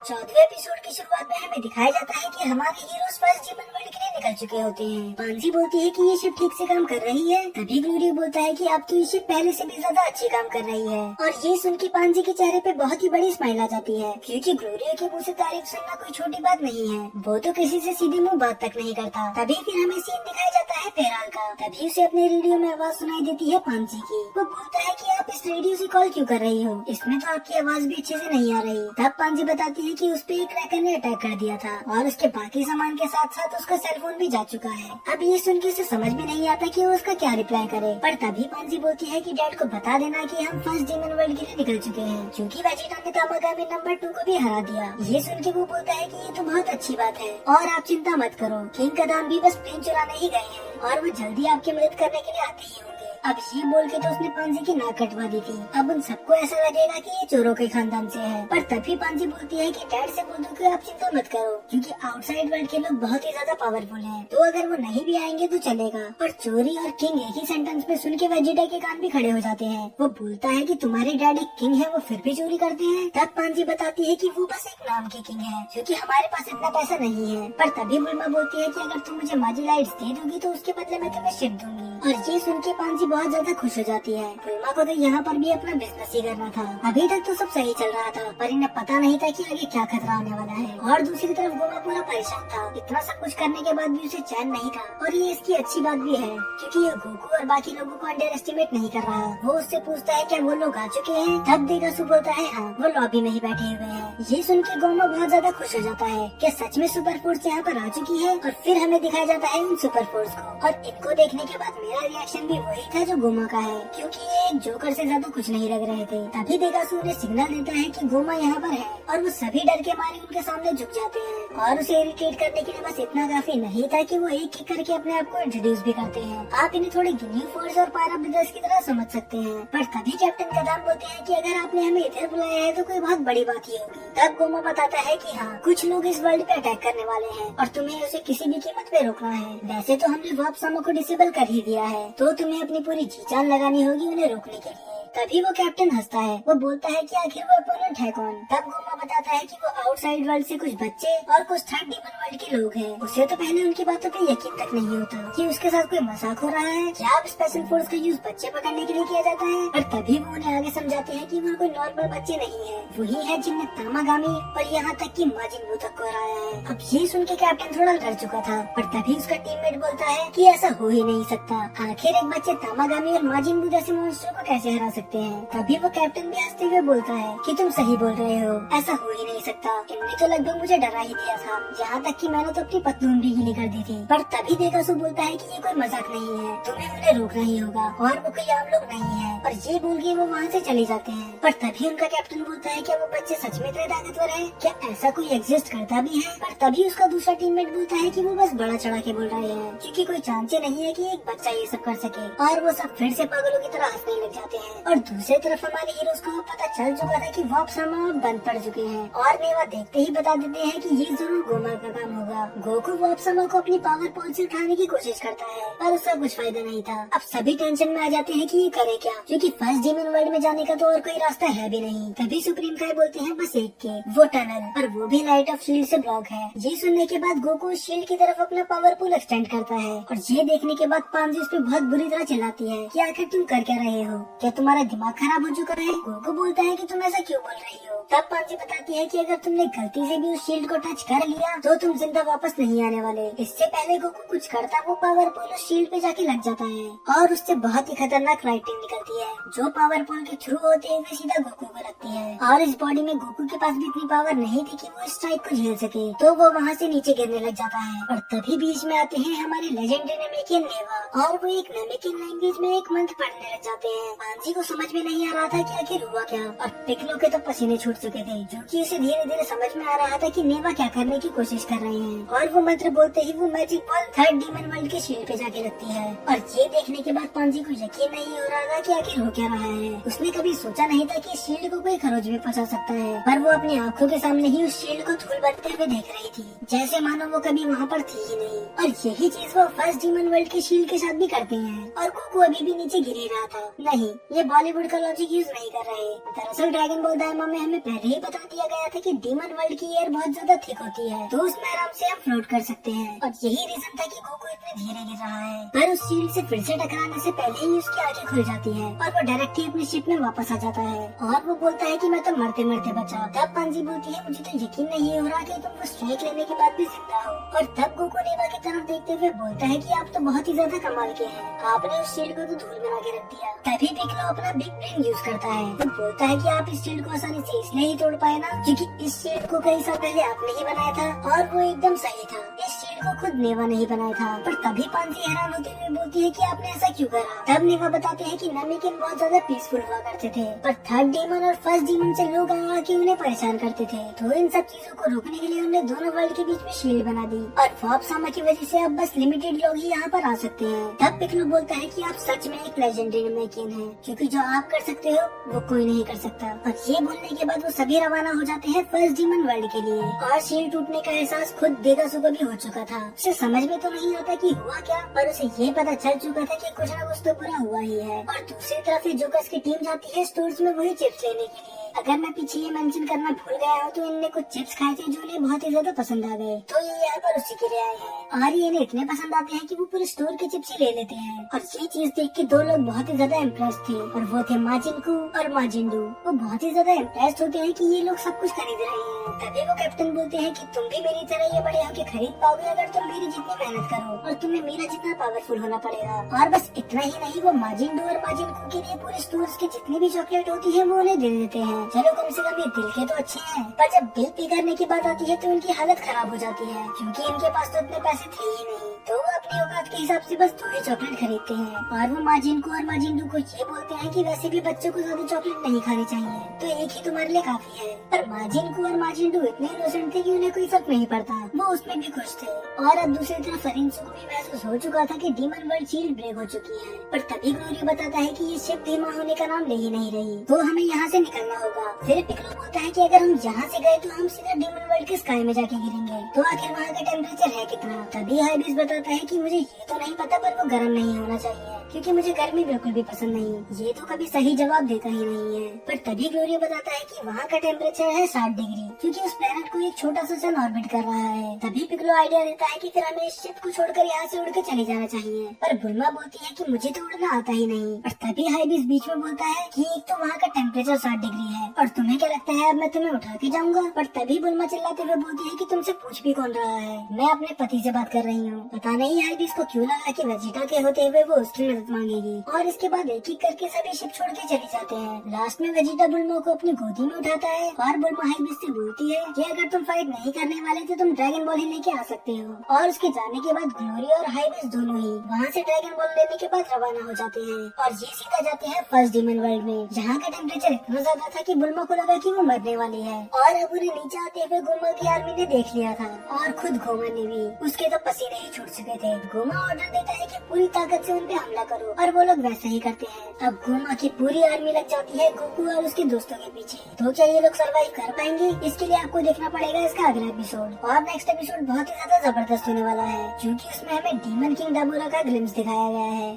14वें episode की शुरुआत में हमें दिखाया जाता है कि हमारे हीरोज फर्स्ट जीवन वर्ल्ड के लिए निकल चुके होते हैं। पांजी बोलती है कि ये शिप ठीक से काम कर रही है, तभी ग्लोरी बोलता है कि अब तो ये शिप पहले से भी ज्यादा अच्छी काम कर रही है। और ये सुन के पांजी के चेहरे पे बहुत ही बड़ी स्माइल आ जाती है, क्योंकि ग्लोरी के मुंह से तारीफ सुनना कोई छोटी बात नहीं है। वो तो किसी से सीधे मुंह बात तक नहीं करता। तभी फिर हमें सीन दिखाया जाता है फेराल का। तभी उसे अपने रेडियो में आवाज सुनाई देती है पांजी की। वो बोलता है कि आप इस रेडियो से कॉल क्यों कर रही हो, इसमें तो आपकी आवाज भी अच्छे से नहीं आ रही। तब पांजी बताती है कि उस पे एक क्रैकर ने अटैक कर दिया था और उसके बाकी सामान के साथ साथ उसका सेलफोन भी जा चुका है। अब ये सुन के उसे समझ में नहीं आता कि वो उसका क्या रिप्लाई करे। पर तभी पांजी बोलती है कि डैड को बता देना कि हम फर्स्ट डीमन वर्ल्ड के लिए निकल चुके हैं, क्योंकि वेजिटा ने तामागामी नंबर 2 को भी हरा दिया। ये सुन के वो बोलता है कि ये तो बहुत अच्छी बात है और आप चिंता मत करो, किंग का दाम भी बस प्लेन चुराने ही गए हैं और वो जल्दी आपकी मदद करने के लिए आते ही होंगे। अब ये बोल के तो उसने पांजी की नाक कटवा दी थी। अब उन सबको ऐसा लगेगा कि ये चोरों के खानदान से है। पर तभी पांजी बोलती है कि डैड से बोल दो कि आप चिंता मत करो, क्योंकि आउटसाइड वर्ल्ड के लोग बहुत ही ज्यादा पावरफुल हैं, तो अगर वो नहीं भी आएंगे तो चलेगा। और चोरी और किंग एक ही सेंटेंस में सुन के वेजिटा के कान भी खड़े हो जाते हैं। वो बोलता है कि तुम्हारे डैड एक किंग है, वो फिर भी चोरी करते हैं। तब पांजी बताती है कि वो बस एक नाम के किंग है, क्योंकि हमारे पास इतना पैसा नहीं है। पर तभी बुल्मा बोलती है कि अगर तुम मुझे माजी लाइट्स दे दोगी तो उसके बदले में तुम्हें शिप दूंगी। और ये सुन के पांजी बहुत ज्यादा खुश हो जाती है। बुल्मा को तो यहाँ पर भी अपना बिजनेस ही करना था। अभी तक तो सब सही चल रहा था, पर इन्हें पता नहीं था कि आगे क्या खतरा आने वाला है। और दूसरी तरफ गोमा पूरा परेशान था। इतना सब कुछ करने के बाद भी उसे चैन नहीं था। और ये इसकी अच्छी बात भी है, क्योंकि ये गोकू और बाकी लोगों को अंडर एस्टिमेट नहीं कर रहा। वो उससे पूछता है क्या वो लोग आ चुके हैं। तब देगासू बोलता है हाँ, वो लॉबी में ही बैठे हुए हैं। ये सुन के गोमा बहुत ज्यादा खुश हो जाता है कि सच में सुपर फोर्स यहाँ पर आ चुकी है। और फिर हमें दिखाया जाता है उन सुपर फोर्स को। और इनको देखने के बाद मेरा रिएक्शन भी वही था जो गोमा का है, क्योंकि ये एक जोकर से ज्यादा कुछ नहीं लग रहे थे। तभी देगासू उन्हें सिग्नल देता है कि गोमा यहाँ पर है और वो सभी डर के मारे उनके सामने झुक जाते हैं। और उसे इरिटेट करने के लिए बस इतना काफी नहीं था कि वो एक एक करके अपने आप को इंट्रोड्यूस भी करते हैं। आप इन्हें थोड़े गिन्यू फोर्स और पारा ब्रदर्स की तरह समझ सकते हैं। पर तभी कैप्टन कदाम बोलते हैं कि अगर आपने हमें इधर बुलाया है तो कोई बहुत बड़ी बात ही होगी। तब गोमा बताता है कि हाँ, कुछ लोग इस वर्ल्ड पे अटैक करने वाले हैं और तुम्हें उसे किसी भी कीमत पे रोकना है। वैसे तो हमने वाप सामो को डिसेबल कर ही दिया है, तो तुम्हें अपनी पूरी जी जान लगानी होगी उन्हें रोकने के लिए। तभी वो कैप्टन हंसता है। वो बोलता है कि आखिर वो अपोनेंट है कौन। तब गोमा बताता है कि वो आउटसाइड वर्ल्ड से कुछ बच्चे और कुछ थर्ड डीमन वर्ल्ड के लोग हैं। उसे तो पहले उनकी बातों पे यकीन तक नहीं होता कि उसके साथ कोई मजाक हो रहा है। क्या अब स्पेशल फोर्स का यूज बच्चे पकड़ने के लिए किया जाता है। और तभी वो उन्हें आगे समझाते हैं कि वहाँ कोई नॉर्मल बच्चे नहीं है, वही है जिनने तामागामी और यहाँ तक की माजिन बू तक को हराया है। अब ये सुन के कैप्टन थोड़ा डर चुका था, पर तभी उसका टीममेट बोलता है कि ऐसा हो ही नहीं सकता। आखिर एक बच्चे तामागामी और माजिन बू जैसे मॉन्स्टर को कैसे हरा सकते हैं। तभी वो कैप्टन भी हंसते हुए बोलता है कि तुम सही बोल रहे हो, ऐसा हो ही नहीं सकता। इनने तो लगभग मुझे डरा ही दिया था, यहाँ तक कि मैंने तो अपनी पतलून भी गीली कर दी थी। पर तभी देगासू बोलता है कि ये कोई मजाक नहीं है, तुम्हें उन्हें रोकना ही होगा और वो कोई आम लोग नहीं है। और ये बोल के वो वहाँ से चले जाते हैं। पर तभी उनका कैप्टन बोलता है क्या वो बच्चे सच में इतने ताकतवर है, क्या ऐसा कोई एग्जिस्ट करता भी है। पर तभी उसका दूसरा टीममेट बोलता है कि वो बस बड़ा चढ़ा के बोल रहे हैं, क्योंकि कोई चांस नहीं है कि एक बच्चा ये सब कर सके। और वो सब फिर से पागलों की तरह हंसने लग जाते हैं। और दूसरी तरफ हमारे हीरोज को पता चल चुका था कि वाप सामा बंद पड़ चुके हैं और नेवा देखते ही बता देते हैं कि ये जरूर गोमा का काम होगा। गोकू वाप सामा को अपनी पावर पोल से उठाने की कोशिश करता है, पर उसका कुछ फायदा नहीं था। अब सभी टेंशन में आ जाते हैं कि ये करे क्या, क्योंकि फर्स्ट डीमन वर्ल्ड में जाने का तो और कोई रास्ता है भी नहीं। तभी सुप्रीम काय बोलते हैं बस एक के, वो टनल, और वो भी लाइट ऑफ शील्ड से ब्लॉक है। ये सुनने के बाद गोकू शील्ड की तरफ अपना पावर पूल एक्सटेंड करता है। और ये देखने के बाद पांजी उस पे बहुत बुरी तरह चिल्लाती है कि आखिर तुम कर क्या रहे हो, क्या तुम्हारा दिमाग खराब हो चुका है। गोकू बोलता है कि तुम ऐसा क्यों बोल रही हो। तब पांजी बताती है कि अगर तुमने गलती से भी उस शील्ड को टच कर लिया तो तुम जिंदा वापस नहीं आने वाले। इससे पहले गोकू कुछ करता वो पावर पोल उस शील्ड पे जाके लग जाता है और उससे बहुत ही खतरनाक लाइटिंग निकलती है, जो पावर पोल के थ्रू होते हुए सीधा गोकू को लगती है। और इस बॉडी में गोकू के पास भी इतनी पावर नहीं थी कि वो इस स्ट्राइक को झेल सके, तो वो वहाँ से नीचे गिरने लग जाता है। और तभी बीच में आते हैं हमारे लेजेंडरी नेमेकियन नेवा, और वो एक नेमेकियन लैंग्वेज में एक मंत्र पढ़ने लग जाते हैं। पांजी को समझ में नहीं आ रहा था कि आखिर हुआ क्या। और पिकलो के तो पसीने छूट चुके थे, जो कि उसे धीरे धीरे समझ में आ रहा था कि नेवा क्या करने की कोशिश कर रहे हैं। और वो मंत्र बोलते ही वो magic ball third demon world के शील्ड पे जाके लगती है। और ये देखने के बाद पांजी को यकीन नहीं हो रहा था कि आखिर आखिर हो क्या रहा है। उसने कभी सोचा नहीं था कि इस शील्ड को कोई खरोच भी पहुंचा सकता है, पर वो अपनी आंखों के सामने ही उस शील्ड को धूल बनते हुए देख रही थी, जैसे मानो वो कभी वहाँ पर थी ही नहीं। और यही चीज वो फर्स्ट डीमन वर्ल्ड के शील्ड के साथ भी करते हैं। और गोकू अभी भी नीचे गिर ही रहा था। नहीं, ये बॉलीवुड का लॉजिक यूज नहीं कर रहे। दरअसल ड्रैगन बॉल दाइमा में हमें पहले ही बता दिया गया था कि डीमन वर्ल्ड की एयर बहुत ज्यादा थिक होती है, तो उसमें आराम से हम फ्लोट कर सकते हैं। और यही रीजन था कि गोकू इतने धीरे गिर रहा है। पर उस शील्ड से फिर से टकराने से पहले ही उसकी आंखें खुल जाती है और वो डायरेक्ट ही अपनी शिप में वापस आ जाता है। और वो बोलता है कि मैं तो मरते मरते बचा। तब पांजी बोलती है, मुझे तो यकीन नहीं हो रहा कि तुम वो स्ट्राइक लेने के बाद भी जिंदा हो। और तब गोकू नेवा की तरफ देखते हुए बोलता है कि आप तो बहुत ही ज्यादा कमाल के हैं, आपने उस शील्ड को तो धूल बना के रख दिया। तभी पिकलो अपना बिग ब्रेन यूज करता है। वो बोलता है कि आप इस शील्ड को आसानी से इसलिए ही तोड़ पाए ना क्योंकि इस शील्ड को कई साल पहले आपने ही बनाया था और वो एकदम सही था। इस शील्ड को खुद नेवा नहीं बनाया था। पर तभी पांजी हैरान होते हुए बोलती है कि आपने ऐसा क्यों करा। तब नेवा बताते हैं कि नमीकिन बहुत ज्यादा पीसफुल हुआ करते थे, पर थर्ड डीमन और फर्स्ट डीमन से लोग आके उन्हें परेशान करते थे, तो इन सब चीजों को रोकने के लिए उन्होंने दोनों वर्ल्ड के बीच में शील्ड बना दी। और फॉप सामा की वजह से अब बस लिमिटेड लोग ही यहाँ पर आ सकते हैं। तब पिकलो बोलता है कि आप सच में एक लेजेंडरी नमीकिन हैं, क्योंकि जो आप कर सकते हो वो कोई नहीं कर सकता। और ये बोलने के बाद वो सभी रवाना हो जाते हैं फर्स्ट डीमन वर्ल्ड के लिए। और शील्ड टूटने का एहसास खुद देगासू को भी हो चुका था। उसे समझ में तो नहीं आता कि हुआ क्या, पर उसे ये पता चल चुका था कि कुछ न कुछ तो बुरा हुआ ही है। और दूसरी तरफ जोकर्स की टीम जाती है स्टोर्स में वही चिप्स लेने के लिए। अगर मैं पीछे ये मेंशन करना भूल गया हूँ तो इनने कुछ चिप्स खाए थे जो इन्हें बहुत ही ज्यादा पसंद आ गए, तो ये यहाँ पर उसी के लिए आए हैं। और ये इन्हें इतने पसंद आते हैं कि वो पूरे स्टोर के चिप्स ही ले लेते हैं। और ये चीज देख के दो लोग बहुत ही ज्यादा इम्प्रेस थे, और वो थे माजिनकू और माजिंडू। वो बहुत ही ज्यादा इम्प्रेस होते हैं कि ये लोग सब कुछ खरीद रहे हैं। तभी वो कैप्टन बोलते हैं कि तुम भी मेरी तरह ये बड़े होके खरीद पाओगे अगर तुम मेरी जितनी मेहनत करो, और तुम्हें मेरा जितना पावरफुल होना पड़ेगा। और बस इतना ही नहीं, वो माजिंडू और माजिनकू के लिए पूरे स्टोर की जितनी भी चॉकलेट होती है वो उन्हें दे देते हैं। चलो कम से कम दिल के तो अच्छे हैं, पर जब बिल पे करने की बात आती है तो उनकी हालत खराब हो जाती है, क्योंकि इनके पास तो इतने पैसे थे ही नहीं। तो वो अपनी औकात के हिसाब से बस 2 ही चॉकलेट खरीदते हैं। और वो माजिनको और माजिंडू को ये बोलते हैं कि वैसे भी बच्चों को ज्यादा चॉकलेट नहीं खानी चाहिए, तो एक ही तुम्हारे लिए काफी है। पर माजिनको और माजिंडू इतने इनोसेंट थे कि उन्हें कोई फर्क नहीं पड़ता, वो उसमें भी खुश थे। और अब दूसरी तरफ फरिंसो को भी महसूस हो चुका था कि डीमन वर्ल्ड शील्ड ब्रेक हो चुकी है। पर तभी ग्लोरी बताता है कि ये शिप धीमा होने का नाम ले ही नहीं रही, तो हमें यहाँ से निकलना होगा। फिर पिकलो बोलता है कि अगर हम यहाँ से गए तो हम सीधा डीमन वर्ल्ड के स्काई में जाके गिरेंगे, तो आखिर वहाँ का टेम्परेचर है कितना। तभी हाइबिस बताता है कि मुझे ये तो नहीं पता, पर वो गर्म नहीं होना चाहिए, क्योंकि मुझे गर्मी बिल्कुल भी पसंद नहीं। ये तो कभी सही जवाब देता ही नहीं है। पर तभी ग्लोरियो बताता है कि वहाँ का टेम्परेचर है 60 डिग्री, क्योंकि उस प्लेनेट को एक छोटा सा सन ऑर्बिट कर रहा है। तभी पिकलो आइडिया देता है कि फिर हमें इस शिप को छोड़कर यहाँ से उड़ के चले जाना चाहिए। पर बुल्मा बोलती है कि मुझे तो उड़ना आता ही नहीं। और तभी हाइबिस बीच में बोलता है कि एक तो वहाँ का टेम्परेचर 60 डिग्री है, और तुम्हें क्या लगता है अब मैं तुम्हें उठा के जाऊंगा। पर तभी बुल्मा चिल्लाते हुए बोलती है कि तुमसे पूछ भी कौन रहा है, मैं अपने पति से बात कर रही हूँ। पता नहीं हाइबिस को क्यों लगा कि वेजिटा के होते हुए वो उसकी मदद मांगेगी। और इसके बाद एक एक करके सभी शिप छोड़ के चले जाते हैं। लास्ट में वेजिटा बुल्मा को अपनी गोदी में उठाता है और बुल्मा हाइबिस से बोलती है कि अगर तुम फाइट नहीं करने वाले तो तुम ड्रैगन बॉल ही लेके आ सकते हो। और उसके जाने के बाद ग्लोरी और हाइबिस दोनों ही वहाँ से ड्रैगन बॉल लेने के बाद रवाना हो जाते हैं। और ये सीधा जाते हैं फर्स्ट डीमन वर्ल्ड में, जहाँ का टेम्परेचर इतना ज्यादा था कि बुल्मा को लगा कि वो मरने वाली है। और अब उन्हें नीचे आते हुए गोमा की आर्मी ने देख लिया था, और खुद गोमा ने भी। उसके तो पसीने ही छूट चुके थे। गोमा ऑर्डर देता है कि पूरी ताकत से उन पे हमला करो, और वो लोग वैसे ही करते हैं। अब गोमा की पूरी आर्मी लग जाती है गोकू और उसके दोस्तों के पीछे। तो क्या ये लोग सर्वाइव कर पाएंगे? इसके लिए आपको देखना पड़ेगा इसका अगला एपिसोड। और नेक्स्ट एपिसोड बहुत ही ज्यादा जबरदस्त होने वाला है, क्योंकि उसमें हमें डीमन किंग डाबोरा का ग्लिम्स दिखाया गया है।